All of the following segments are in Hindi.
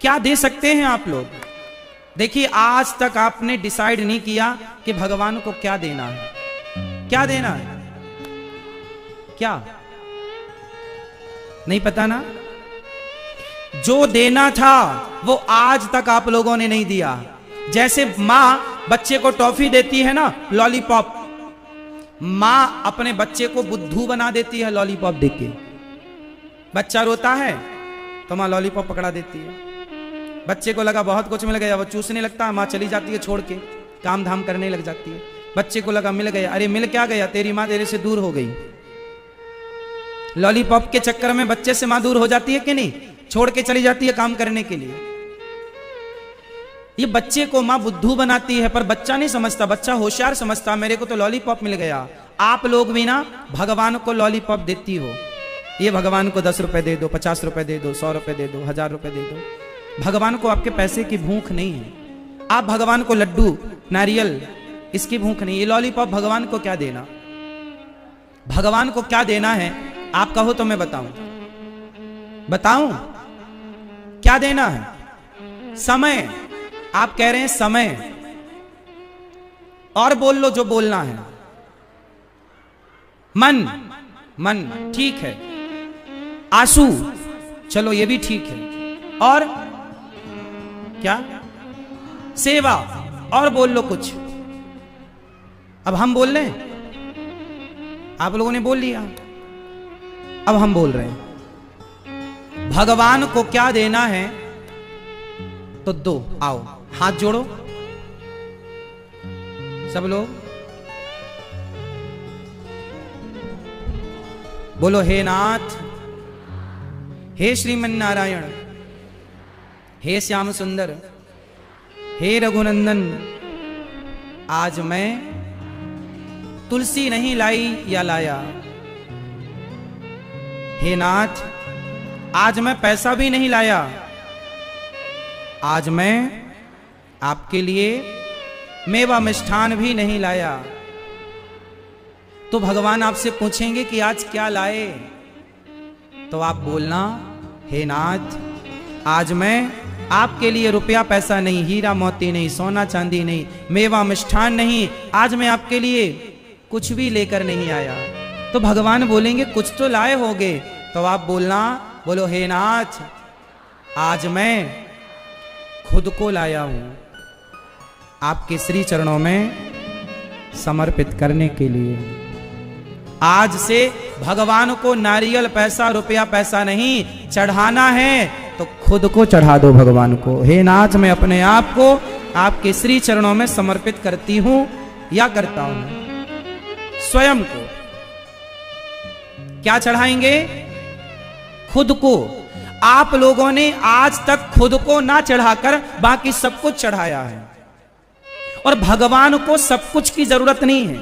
क्या दे सकते हैं आप लोग? देखिए, आज तक आपने डिसाइड नहीं किया कि भगवान को क्या देना है। क्या देना है? क्या नहीं पता ना? जो देना था वो आज तक आप लोगों ने नहीं दिया। जैसे मां बच्चे को टॉफी देती है ना, लॉलीपॉप, मां अपने बच्चे को बुद्धू बना देती है लॉलीपॉप देके। बच्चा रोता है तो मां लॉलीपॉप पकड़ा देती है। बच्चे को लगा बहुत कुछ मिल गया, वो चूसने लगता है, मां चली जाती है छोड़ के, काम धाम करने लग जाती है। बच्चे को लगा मिल गया, अरे मिल क्या गया, तेरी मां तेरे से दूर हो गई। लॉलीपॉप के चक्कर में बच्चे से मां दूर हो जाती है कि नहीं? छोड़ के चली जाती है काम करने के लिए। ये बच्चे को मां बुद्धू बनाती है, पर बच्चा नहीं समझता, बच्चा होशियार समझता, मेरे को तो लॉलीपॉप मिल गया। आप लोग भी ना भगवान को लॉलीपॉप देती हो। ये भगवान को 10 रुपए दे दो, 50 रुपए दे दो, 100 रुपए दे दो, 1000 रुपए दे दो। भगवान को आपके पैसे की भूख नहीं है। आप भगवान को लड्डू, नारियल, इसकी भूख नहीं। ये लॉलीपॉप भगवान को क्या देना? भगवान को क्या देना है आप कहो तो मैं बताऊं। बताऊं क्या देना है? समय। आप कह रहे हैं समय, और बोल लो जो बोलना है। मन, मन ठीक है। आंसू, चलो ये भी ठीक है। और क्या? सेवा, और बोल लो कुछ। अब हम बोल रहे हैं, आप लोगों ने बोल लिया, अब हम बोल रहे हैं। भगवान को क्या देना है तो दो। आओ हाथ जोड़ो सब लोग, बोलो हे नाथ, हे श्रीमन नारायण, हे श्याम सुंदर, हे रघुनंदन, आज मैं तुलसी नहीं लाई या लाया। हे नाथ, आज मैं पैसा भी नहीं लाया, आज मैं आपके लिए मेवा मिष्ठान भी नहीं लाया। तो भगवान आपसे पूछेंगे कि आज क्या लाए, तो आप बोलना हे नाथ, आज मैं आपके लिए रुपया पैसा नहीं, हीरा मोती नहीं, सोना चांदी नहीं, मेवा मिष्ठान नहीं, आज मैं आपके लिए कुछ भी लेकर नहीं आया। तो भगवान बोलेंगे कुछ तो लाए होगे, तो आप बोलना, बोलो हे नाथ, आज मैं खुद को लाया हूं आपके श्री चरणों में समर्पित करने के लिए। आज से भगवान को नारियल पैसा, रुपया पैसा नहीं चढ़ाना है, तो खुद को चढ़ा दो भगवान को। हे नाथ, मैं अपने आप को आपके श्री चरणों में समर्पित करती हूं या करता हूं। स्वयं को क्या चढ़ाएंगे? खुद को। आप लोगों ने आज तक खुद को ना चढ़ाकर बाकी सब कुछ चढ़ाया है, और भगवान को सब कुछ की जरूरत नहीं है,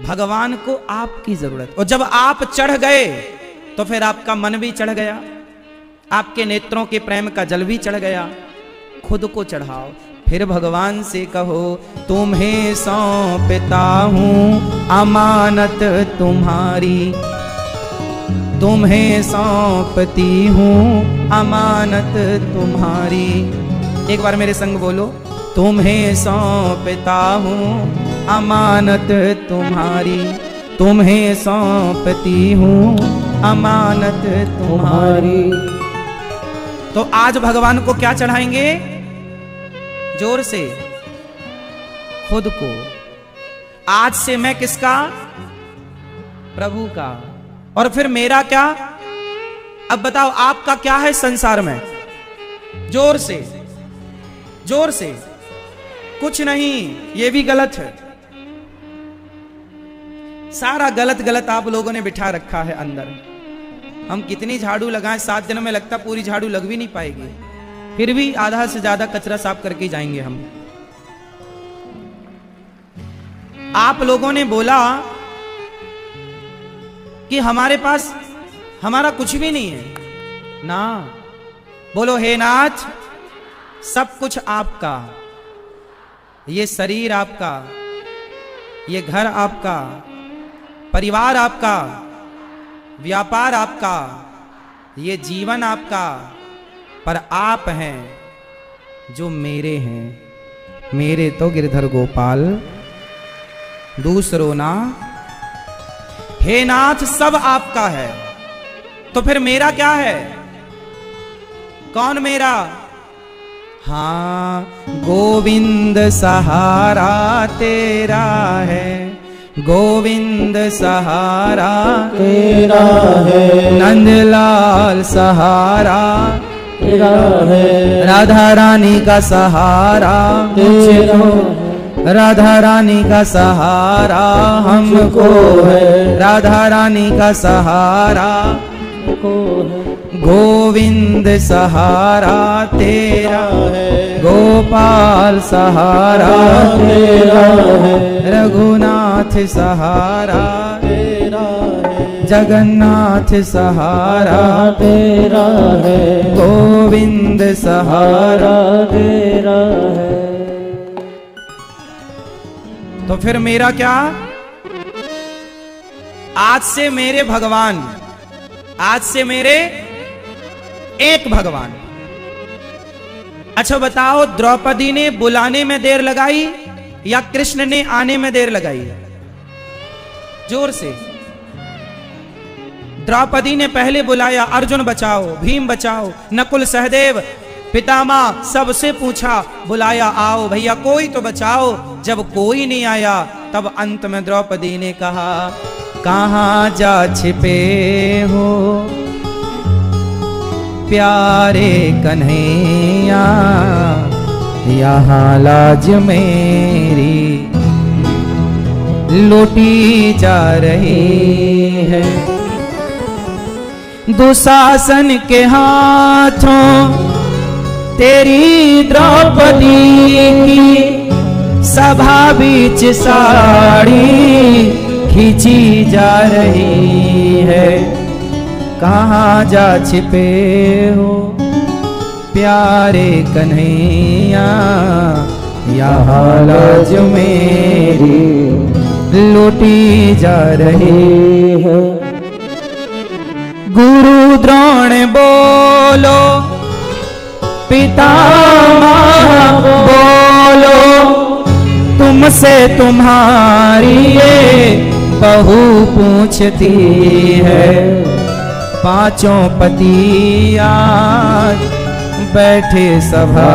भगवान को आपकी जरूरत। और जब आप चढ़ गए तो फिर आपका मन भी चढ़ गया, आपके नेत्रों के प्रेम का जल भी चढ़ गया। खुद को चढ़ाओ, फिर भगवान से कहो, तुम्हें सौंपता हूं अमानत तुम्हारी, तुम्हें सौंपती हूं अमानत तुम्हारी। एक बार मेरे संग बोलो, तुम्हें सौंपता हूं अमानत तुम्हारी, तुम्हें सौंपती हूं अमानत तुम्हारी। तो आज भगवान को क्या चढ़ाएंगे? जोर से, खुद को। आज से मैं किसका? प्रभु का। और फिर मेरा क्या? अब बताओ आपका क्या है संसार में? जोर से, जोर से। कुछ नहीं, ये भी गलत है। सारा गलत गलत आप लोगों ने बिठा रखा है अंदर। हम कितनी झाड़ू लगाएं, 7 दिनों में लगता पूरी झाड़ू लग भी नहीं पाएगी, फिर भी आधा से ज्यादा कचरा साफ करके जाएंगे हम। आप लोगों ने बोला कि हमारे पास हमारा कुछ भी नहीं है ना। बोलो हे नाथ, सब कुछ आपका, ये शरीर आपका, ये घर आपका, परिवार आपका, व्यापार आपका, ये जीवन आपका, पर आप हैं जो मेरे हैं। मेरे तो गिरधर गोपाल, दूसरो ना। हे नाथ, सब आपका है, तो फिर मेरा क्या है? कौन मेरा? हाँ, गोविंद सहारा तेरा है, गोविंद सहारा तेरा है, नंदलाल सहारा तेरा है, राधा रानी का सहारा तेरा है, राधा रानी का सहारा हमको है, राधा रानी का सहारा को है, गोविंद सहारा तेरा है, गोपाल सहारा तेरा है, रघुनाथ सहारा तेरा है, जगन्नाथ सहारा तेरा है, गोविंद सहारा। तेरा है। तो फिर मेरा क्या? आज से मेरे भगवान, आज से मेरे एक भगवान। अच्छा बताओ, द्रौपदी ने बुलाने में देर लगाई या कृष्ण ने आने में देर लगाई? जोर से। द्रौपदी ने पहले बुलाया, अर्जुन बचाओ, भीम बचाओ, नकुल सहदेव पितामह सबसे पूछा, बुलाया आओ भैया कोई तो बचाओ। जब कोई नहीं आया तब अंत में द्रौपदी ने कहा, कहाँ जा छिपे हो प्यारे कन्हैया, यहाँ लाज मेरी लूटी जा रही है। दुशासन के हाथों तेरी द्रौपदी की सभा बीच साड़ी खींची जा रही है। कहाँ जा छिपे हो प्यारे कन्हैया, यहाँ लाज मेरी लूटी जा रही है। गुरु द्रोण बोलो, पितामह बोलो, तुमसे तुम्हारी ये बहू पूछती है। पांचों पति आज बैठे सभा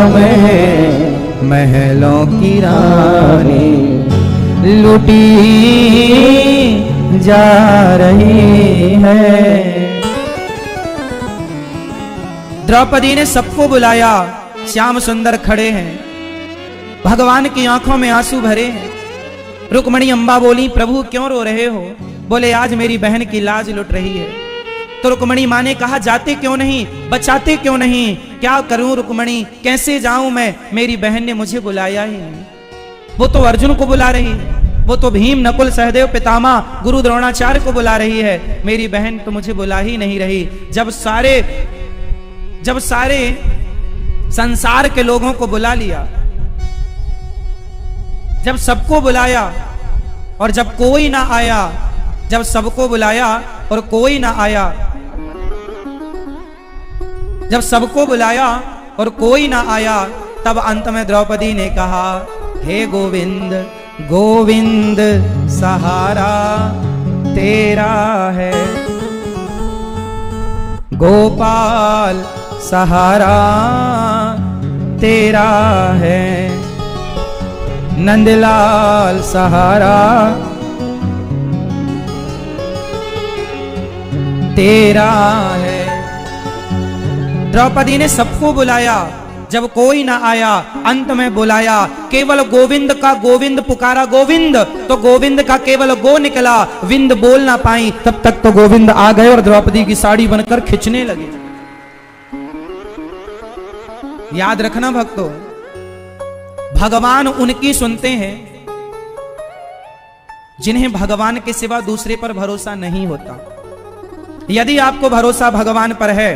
में, महलों की रानी लूटी जा रही है। द्रौपदी ने सबको बुलाया, श्याम सुंदर खड़े हैं, भगवान की आंखों में आंसू भरे हैं। रुक्मणी अम्बा बोली, प्रभु क्यों रो रहे हो? बोले, आज मेरी बहन की लाज लुट रही है। तो रुक्मणी माँ ने कहा, जाते क्यों नहीं, बचाते क्यों नहीं? क्या करूं रुक्मणी, कैसे जाऊं मैं? मेरी बहन ने मुझे बुलाया ही नहीं। वो तो अर्जुन को बुला रही है, वो तो भीम नकुल सहदेव पितामह गुरु द्रोणाचार्य को बुला रही है, मेरी बहन तो मुझे बुला ही नहीं रही। जब सारे संसार के लोगों को बुला लिया, जब सबको बुलाया और जब कोई ना आया, जब सबको बुलाया और कोई ना आया, जब सबको बुलाया और कोई ना आया, तब अंत में द्रौपदी ने कहा, हे गोविंद गोविंद सहारा तेरा है, गोपाल सहारा तेरा है, नंदलाल सहारा तेरा है। द्रौपदी ने सबको बुलाया, जब कोई ना आया, अंत में बुलाया, केवल गोविंद का गोविंद पुकारा, गोविंद, तो गोविंद का केवल गो निकला, विंद बोल ना पाई। तब तक तो गोविंद आ गए और द्रौपदी की साड़ी बनकर खिंचने लगे। याद रखना भक्तों, भगवान उनकी सुनते हैं जिन्हें भगवान के सिवा दूसरे पर भरोसा नहीं होता। यदि आपको भरोसा भगवान पर है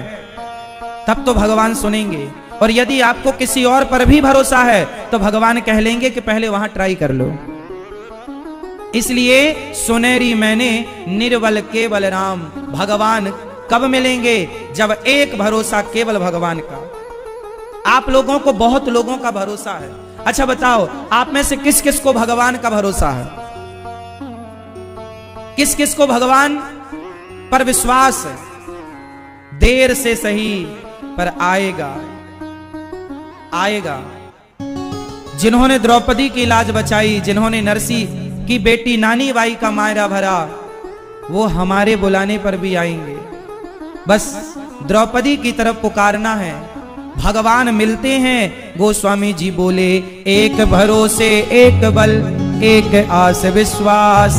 तब तो भगवान सुनेंगे, और यदि आपको किसी और पर भी भरोसा है तो भगवान कह लेंगे कि पहले वहां ट्राई कर लो। इसलिए सुनेरी मैंने निर्बल केवल राम, भगवान कब मिलेंगे? जब एक भरोसा केवल भगवान का। आप लोगों को बहुत लोगों का भरोसा है। अच्छा बताओ, आप में से किस किस को भगवान का भरोसा है? किस किस को भगवान पर विश्वास है? देर से सही पर आएगा, आएगा। जिन्होंने द्रौपदी की लाज बचाई, जिन्होंने नरसी की बेटी नानी बाई का मायरा भरा, वो हमारे बुलाने पर भी आएंगे। बस द्रौपदी की तरफ पुकारना है, भगवान मिलते हैं। गोस्वामी जी बोले, एक भरोसे एक बल, एक आस विश्वास,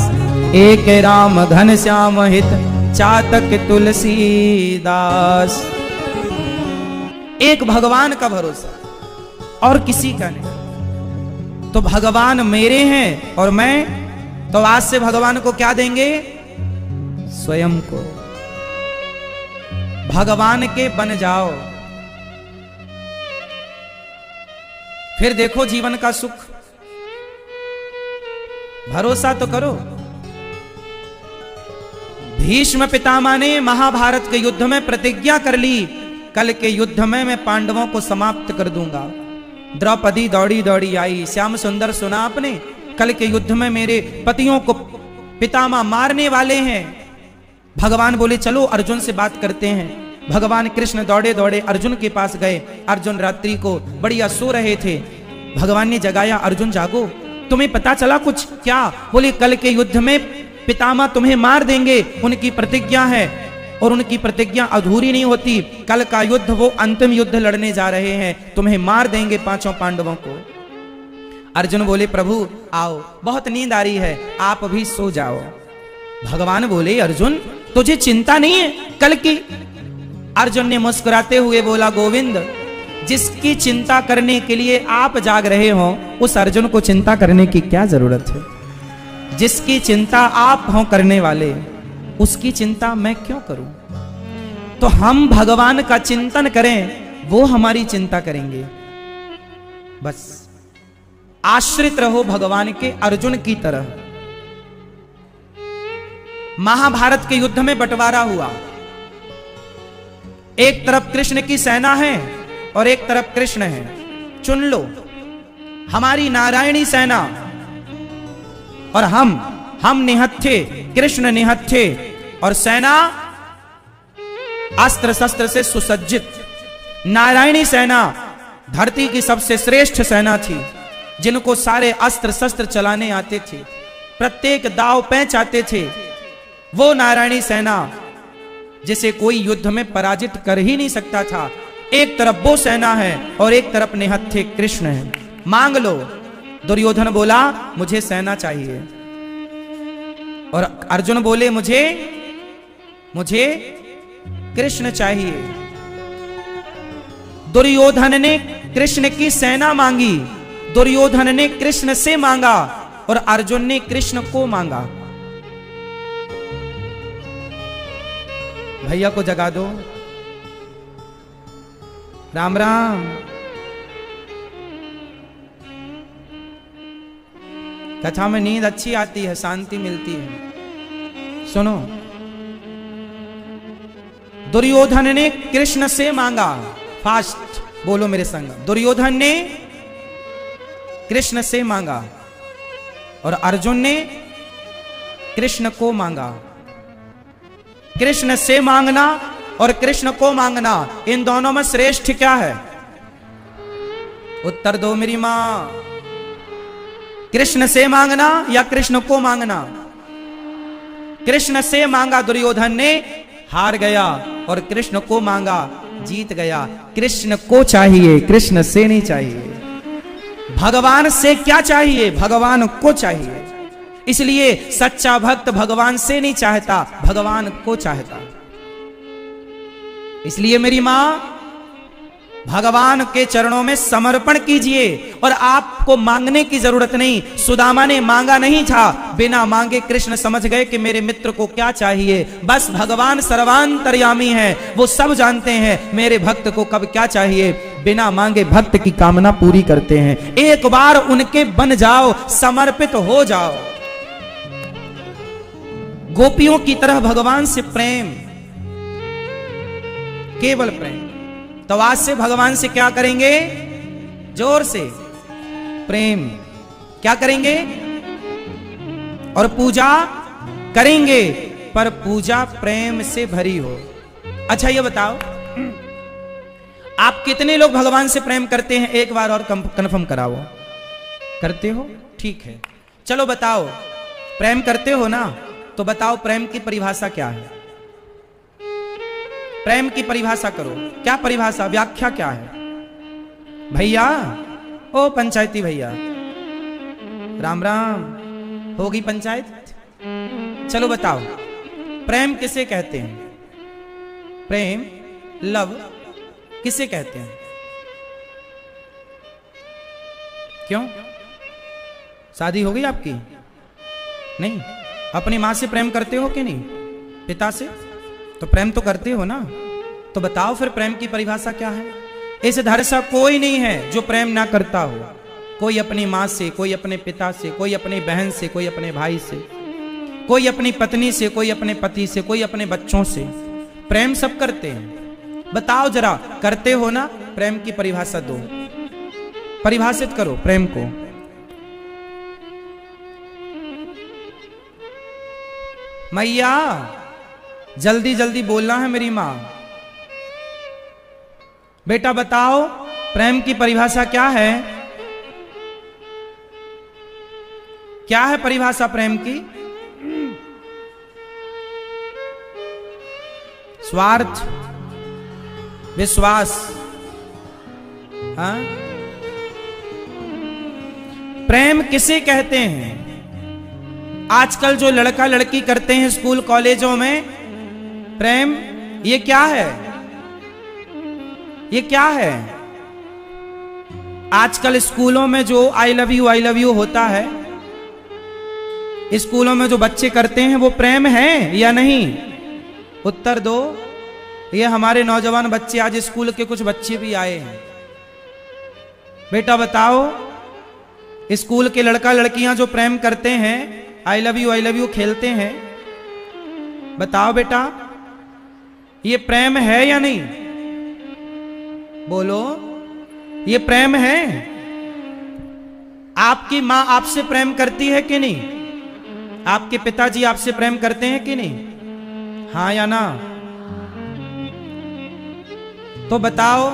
एक राम घन श्याम हित, चातक तुलसीदास। एक भगवान का भरोसा और किसी का नहीं। तो भगवान मेरे हैं और मैं, तो आज से भगवान को क्या देंगे? स्वयं को। भगवान के बन जाओ, फिर देखो जीवन का सुख। भरोसा तो करो। भीष्म पितामह ने महाभारत के युद्ध में प्रतिज्ञा कर ली, कल के युद्ध में मैं पांडवों को समाप्त कर दूंगा। द्रौपदी दौड़ी दौड़ी आई, श्याम सुंदर सुना आपने, कल के युद्ध में मेरे पतियों को पितामह मारने वाले हैं। भगवान बोले चलो अर्जुन से बात करते हैं। भगवान कृष्ण दौड़े दौड़े अर्जुन के पास गए। अर्जुन रात्रि को बढ़िया सो रहे थे। भगवान ने जगाया, अर्जुन जागो, तुम्हें पता चला कुछ? क्या? बोले कल के युद्ध में पितामह तुम्हें मार देंगे, उनकी प्रतिज्ञा है और उनकी प्रतिज्ञा अधूरी नहीं होती। कल का युद्ध वो अंतिम युद्ध लड़ने जा रहे हैं, तुम्हें मार देंगे पांचों पांडवों को। अर्जुन बोले प्रभु आओ, बहुत नींद आ रही है, आप भी सो जाओ। भगवान बोले अर्जुन तुझे चिंता नहीं है कल की? अर्जुन ने मुस्कुराते हुए बोला गोविंद, जिसकी चिंता करने के लिए आप जाग रहे हो, उस अर्जुन को चिंता करने की क्या जरूरत है? जिसकी चिंता आप हो करने वाले, उसकी चिंता मैं क्यों करूं? तो हम भगवान का चिंतन करें, वो हमारी चिंता करेंगे। बस आश्रित रहो भगवान के, अर्जुन की तरह। महाभारत के युद्ध में बंटवारा हुआ। एक तरफ कृष्ण की सेना है और एक तरफ कृष्ण है। चुन लो, हमारी नारायणी सेना और हम निहत्थे, कृष्ण निहत्थे और सेना अस्त्र शस्त्र से सुसज्जित। नारायणी सेना धरती की सबसे श्रेष्ठ सेना थी, जिनको सारे अस्त्र शस्त्र चलाने आते थे, प्रत्येक दाव पैंच आते थे। वो नारायणी सेना जिसे कोई युद्ध में पराजित कर ही नहीं सकता था। एक तरफ वो सेना है और एक तरफ निहत्थे कृष्ण है। मांग लो। दुर्योधन बोला मुझे सेना चाहिए और अर्जुन बोले मुझे कृष्ण चाहिए। दुर्योधन ने कृष्ण की सेना मांगी, दुर्योधन ने कृष्ण से मांगा और अर्जुन ने कृष्ण को मांगा। भैया को जगा दो। राम राम। कथा में नींद अच्छी आती है, शांति मिलती है। सुनो, दुर्योधन ने कृष्ण से मांगा। फास्ट बोलो मेरे संग। दुर्योधन ने कृष्ण से मांगा और अर्जुन ने कृष्ण को मांगा। कृष्ण से मांगना और कृष्ण को मांगना, इन दोनों में श्रेष्ठ क्या है? उत्तर दो मेरी मां। कृष्ण से मांगना या कृष्ण को मांगना? कृष्ण से मांगा दुर्योधन ने, हार गया, और कृष्ण को मांगा, जीत गया। कृष्ण को चाहिए, कृष्ण से नहीं चाहिए। भगवान से क्या चाहिए? भगवान को चाहिए। इसलिए सच्चा भक्त भगवान से नहीं चाहता, भगवान को चाहता। इसलिए मेरी मां, भगवान के चरणों में समर्पण कीजिए और आपको मांगने की जरूरत नहीं। सुदामा ने मांगा नहीं था, बिना मांगे कृष्ण समझ गए कि मेरे मित्र को क्या चाहिए। बस भगवान सर्वांतर्यामी है, वो सब जानते हैं मेरे भक्त को कब क्या चाहिए। बिना मांगे भक्त की कामना पूरी करते हैं। एक बार उनके बन जाओ, समर्पित हो जाओ। गोपियों की तरह भगवान से प्रेम, केवल प्रेम। तो आज से भगवान से क्या करेंगे? जोर से प्रेम। क्या करेंगे? और पूजा करेंगे, पर पूजा प्रेम से भरी हो। अच्छा ये बताओ, आप कितने लोग भगवान से प्रेम करते हैं? एक बार और कंफर्म कराओ। करते हो? ठीक है, चलो बताओ, प्रेम करते हो ना? तो बताओ प्रेम की परिभाषा क्या है? प्रेम की परिभाषा करो। क्या परिभाषा, व्याख्या क्या है? भैया, ओ पंचायती भैया, राम राम, होगी पंचायत? चलो बताओ, प्रेम किसे कहते हैं? प्रेम, लव किसे कहते हैं? क्यों, शादी हो गई आपकी? नहीं? अपनी मां से प्रेम करते हो कि नहीं? पिता से? तो प्रेम तो करते हो ना? तो बताओ फिर प्रेम की परिभाषा क्या है? इस धरती से कोई नहीं है जो प्रेम ना करता हो। कोई अपनी मां से, कोई अपने पिता से, कोई अपनी बहन से, कोई अपने भाई से, कोई अपनी पत्नी से, कोई अपने पति से, कोई अपने बच्चों से। प्रेम सब करते हैं। बताओ जरा, करते हो ना? प्रेम की परिभाषा दो, परिभाषित करो प्रेम को। मैया, जल्दी जल्दी बोलना है मेरी मां। बेटा बताओ, प्रेम की परिभाषा क्या है? क्या है परिभाषा प्रेम की? स्वार्थ, विश्वास। हाँ? प्रेम किसे कहते हैं? आजकल जो लड़का लड़की करते हैं स्कूल कॉलेजों में, प्रेम, ये क्या है? ये क्या है? आजकल स्कूलों में जो आई लव यू होता है, स्कूलों में जो बच्चे करते हैं, वो प्रेम है या नहीं? उत्तर दो। ये हमारे नौजवान बच्चे, आज स्कूल के कुछ बच्चे भी आए हैं। बेटा बताओ, स्कूल के लड़का लड़कियां जो प्रेम करते हैं, आई लव यू खेलते हैं, बताओ बेटा, ये प्रेम है या नहीं? बोलो, ये प्रेम है? आपकी मां आपसे प्रेम करती है कि नहीं? आपके पिताजी आपसे प्रेम करते हैं कि नहीं? हाँ या ना? तो बताओ,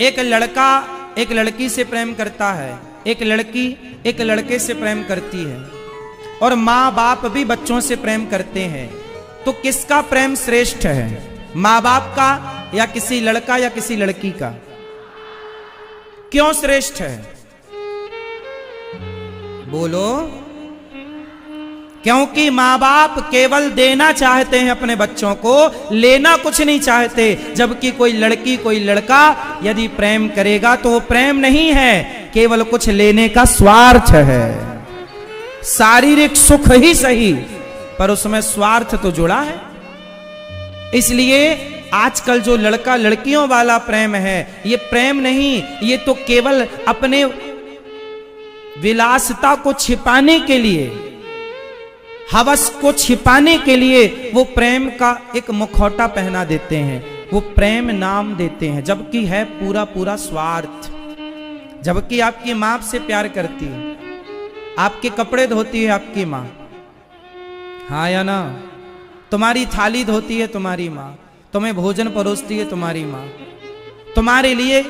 एक लड़का एक लड़की से प्रेम करता है, एक लड़की एक लड़के से प्रेम करती है, और माँ बाप भी बच्चों से प्रेम करते हैं। तो किसका प्रेम श्रेष्ठ है? माँ बाप का या किसी लड़का या किसी लड़की का? क्यों श्रेष्ठ है? बोलो। क्योंकि माँ बाप केवल देना चाहते हैं अपने बच्चों को, लेना कुछ नहीं चाहते। जबकि कोई लड़की कोई लड़का यदि प्रेम करेगा तो वो प्रेम नहीं है, केवल कुछ लेने का स्वार्थ है। शारीरिक सुख ही सही, पर उसमें स्वार्थ तो जुड़ा है। इसलिए आजकल जो लड़का लड़कियों वाला प्रेम है, ये प्रेम नहीं, ये तो केवल अपने विलासिता को छिपाने के लिए, हवस को छिपाने के लिए वो प्रेम का एक मुखौटा पहना देते हैं, वो प्रेम नाम देते हैं, जबकि है पूरा पूरा स्वार्थ। जबकि आपकी मां आपसे प्यार करती है, आपके कपड़े धोती है आपकी मां, हाँ या ना? तुम्हारी थाली धोती है तुम्हारी मां, तुम्हें भोजन परोसती है तुम्हारी मां। तुम्हारे लिए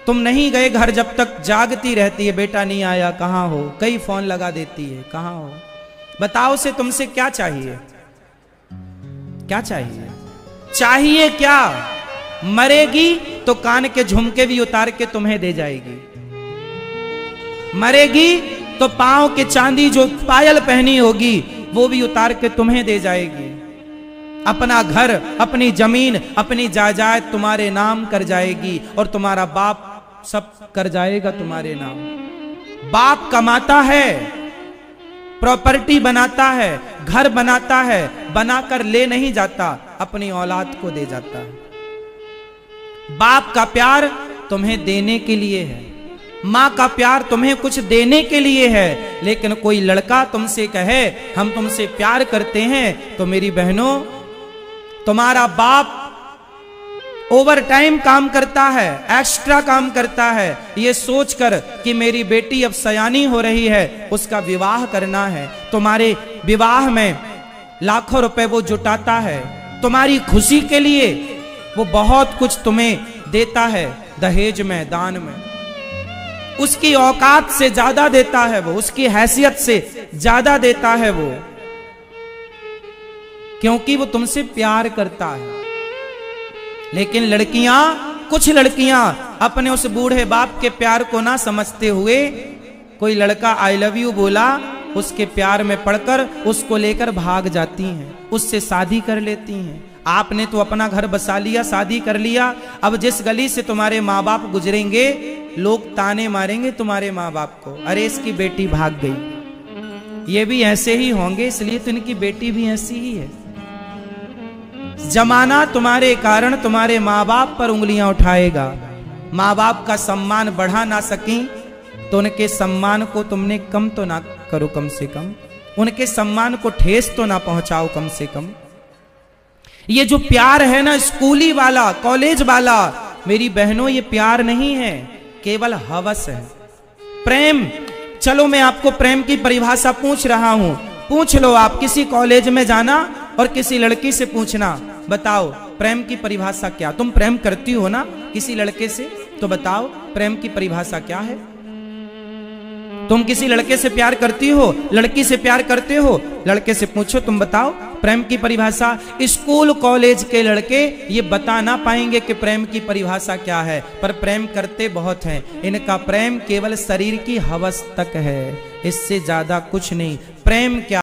तुम नहीं गए घर जब तक जागती रहती है, बेटा नहीं आया, कहाँ हो? कई फोन लगा देती है, कहाँ हो? बताओ उसे तुमसे क्या चाहिए? क्या चाहिए? चाहिए क्या? मरेगी तो कान के झुमके भी उतार के तुम्हें दे जाएगी, मरेगी तो पांव के चांदी जो पायल पहनी होगी वो भी उतार के तुम्हें दे जाएगी। अपना घर, अपनी जमीन, अपनी जायदाद तुम्हारे नाम कर जाएगी, और तुम्हारा बाप सब कर जाएगा तुम्हारे नाम। बाप कमाता है, प्रॉपर्टी बनाता है, घर बनाता है, बनाकर ले नहीं जाता, अपनी औलाद को दे जाता है। बाप का प्यार तुम्हें देने के लिए है, माँ का प्यार तुम्हें कुछ देने के लिए है। लेकिन कोई लड़का तुमसे कहे हम तुमसे प्यार करते हैं, तो मेरी बहनों, तुम्हारा बाप ओवर टाइम काम करता है, एक्स्ट्रा काम करता है, ये सोचकर कि मेरी बेटी अब सयानी हो रही है, उसका विवाह करना है। तुम्हारे विवाह में लाखों रुपए वो जुटाता है, तुम्हारी खुशी के लिए वो बहुत कुछ तुम्हें देता है, दहेज में, दान में। उसकी औकात से ज्यादा देता है वो, उसकी हैसियत से ज्यादा देता है वो, क्योंकि वो तुमसे प्यार करता है। लेकिन लड़कियां, कुछ लड़कियां अपने उस बूढ़े बाप के प्यार को ना समझते हुए, कोई लड़का आई लव यू बोला, उसके प्यार में पड़कर उसको लेकर भाग जाती हैं, उससे शादी कर लेती हैं। आपने तो अपना घर बसा लिया, शादी कर लिया, अब जिस गली से तुम्हारे माँ बाप गुजरेंगे लोग ताने मारेंगे तुम्हारे माँ बाप को, अरे इसकी बेटी भाग गई। ये भी ऐसे ही होंगे, इसलिए तो इनकी बेटी भी ऐसी ही है। जमाना तुम्हारे कारण तुम्हारे माँ बाप पर उंगलियां उठाएगा। माँ बाप का सम्मान बढ़ा ना सकी तो उनके सम्मान को तुमने कम तो ना करो, कम से कम उनके सम्मान को ठेस तो ना पहुंचाओ, कम से कम। ये जो प्यार है ना, स्कूली वाला, कॉलेज वाला, मेरी बहनों, ये प्यार नहीं है, केवल हवस है, प्रेम। चलो मैं आपको प्रेम की परिभाषा पूछ रहा हूं, पूछ लो आप। किसी कॉलेज में जाना और किसी लड़की से पूछना, बताओ प्रेम की परिभाषा क्या। तुम प्रेम करती हो ना किसी लड़के से, तो बताओ प्रेम की परिभाषा क्या है। तुम किसी लड़के से प्यार करती हो, लड़की से प्यार करते हो, लड़के से पूछो, तुम बताओ प्रेम की परिभाषा। स्कूल कॉलेज के लड़के ये बता ना पाएंगे कि प्रेम की परिभाषा क्या है, पर प्रेम करते बहुत हैं। इनका प्रेम केवल शरीर की हवस तक है, इससे ज्यादा कुछ नहीं। प्रेम क्या